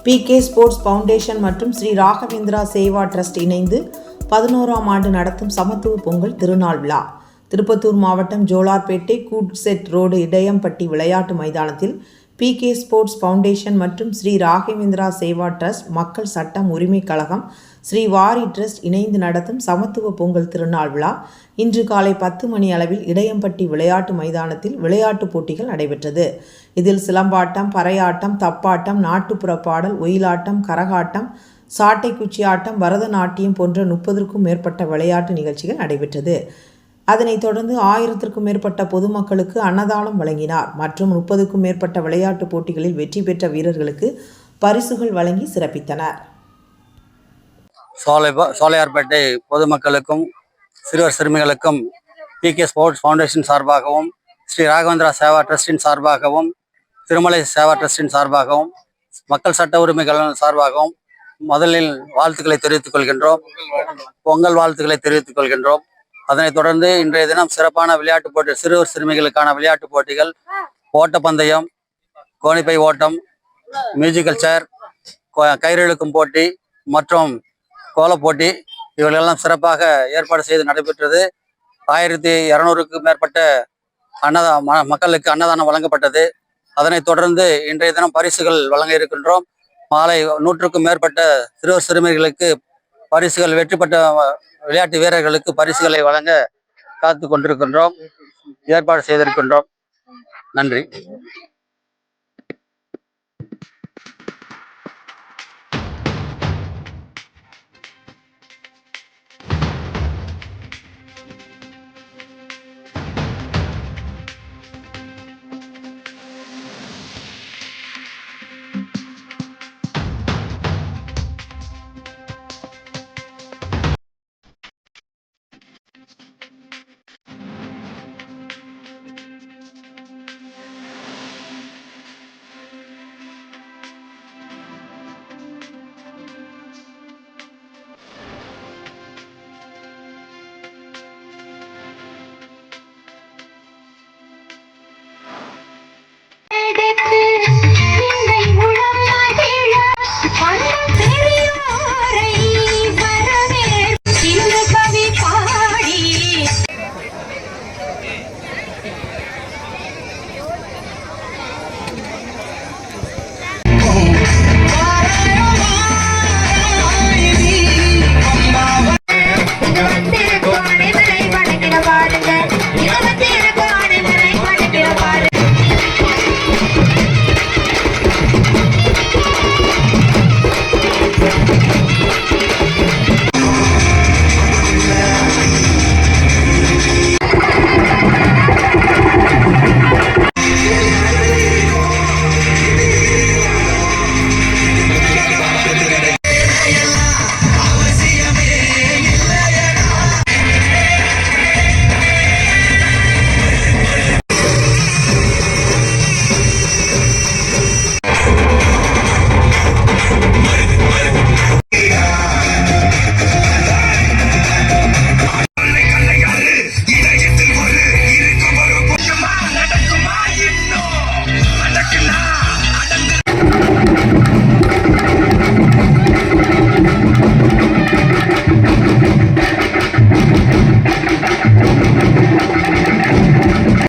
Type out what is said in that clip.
PK sports foundation மற்றும் Sri Raghavendra Seva trust இணைந்து 11ஆம் ஆண்டு நடத்தும் சமத்துவ பொங்கல் திருநாள் விழா திருப்பத்தூர் மாவட்டம் ஜோலார்பேட்டை கூட்செட் ரோடு இடையம்பட்டி விளையாட்டு மைதானத்தில் PK ஸ்போர்ட்ஸ் ஃபவுண்டேஷன் மற்றும் ஸ்ரீ ராகவேந்திரா சேவா ட்ரஸ்ட், மக்கள் சட்டம் உரிமை கழகம், ஸ்ரீ வாரி ட்ரஸ்ட் இணைந்து நடத்தும் சமத்துவ பொங்கல் திருநாள் விழா இன்று காலை 10 மணி அளவில் இடையம்பட்டி விளையாட்டு மைதானத்தில் விளையாட்டுப் போட்டிகள் நடைபெற்றது. இதில் சிலம்பாட்டம், பறையாட்டம், தப்பாட்டம், நாட்டுப்புற பாடல், ஒயிலாட்டம், கரகாட்டம், சாட்டைக்குச்சி ஆட்டம், பரதநாட்டியம் போன்ற 30க்கும் மேற்பட்ட விளையாட்டு நிகழ்ச்சிகள் நடைபெற்றது. அதனைத் தொடர்ந்து 1000க்கும் மேற்பட்ட பொதுமக்களுக்கு அன்னதானம் வழங்கினார் மற்றும் 30க்கும் மேற்பட்ட விளையாட்டுப் போட்டிகளில் வெற்றி பெற்ற வீரர்களுக்கு பரிசுகள் வழங்கி சிறப்பித்தனர். சோலையார்பேட்டை பொதுமக்களுக்கும் சிறுவர் சிறுமிகளுக்கும் PK ஸ்போர்ட்ஸ் ஃபவுண்டேஷன் சார்பாகவும், ஸ்ரீ ராகவேந்திரா சேவா ட்ரஸ்டின் சார்பாகவும், திருமலை சேவா ட்ரஸ்டின் சார்பாகவும், மக்கள் சட்ட உரிமைகள் சார்பாகவும் முதலில் வாழ்த்துக்களை தெரிவித்துக் கொள்கின்றோம். பொங்கல் வாழ்த்துக்களை தெரிவித்துக் கொள்கின்றோம். அதனைத் தொடர்ந்து இன்றைய தினம் சிறப்பான விளையாட்டுப் போட்டி, சிறுவர் சிறுமிகளுக்கான விளையாட்டுப் போட்டிகள், ஓட்டப்பந்தயம், கோணிப்பை ஓட்டம், மியூசிக்கல் சேர், கயிறு இழுக்கும் போட்டி மற்றும் கோலப்போட்டி இவர்களெல்லாம் சிறப்பாக ஏற்பாடு செய்து நடைபெற்றது. 1200க்கும் மேற்பட்ட மக்களுக்கு அன்னதானம் வழங்கப்பட்டது. அதனைத் தொடர்ந்து இன்றைய தினம் பரிசுகள் வழங்க இருக்கின்றோம். மாலை 100க்கும் மேற்பட்ட சிறுவர் சிறுமிகளுக்கு பரிசுகள், வெற்றி பெற்ற விளையாட்டு வீரர்களுக்கு பரிசுகளை வழங்க காத்து கொண்டிருக்கின்றோம், ஏற்பாடு செய்திருக்கின்றோம். நன்றி.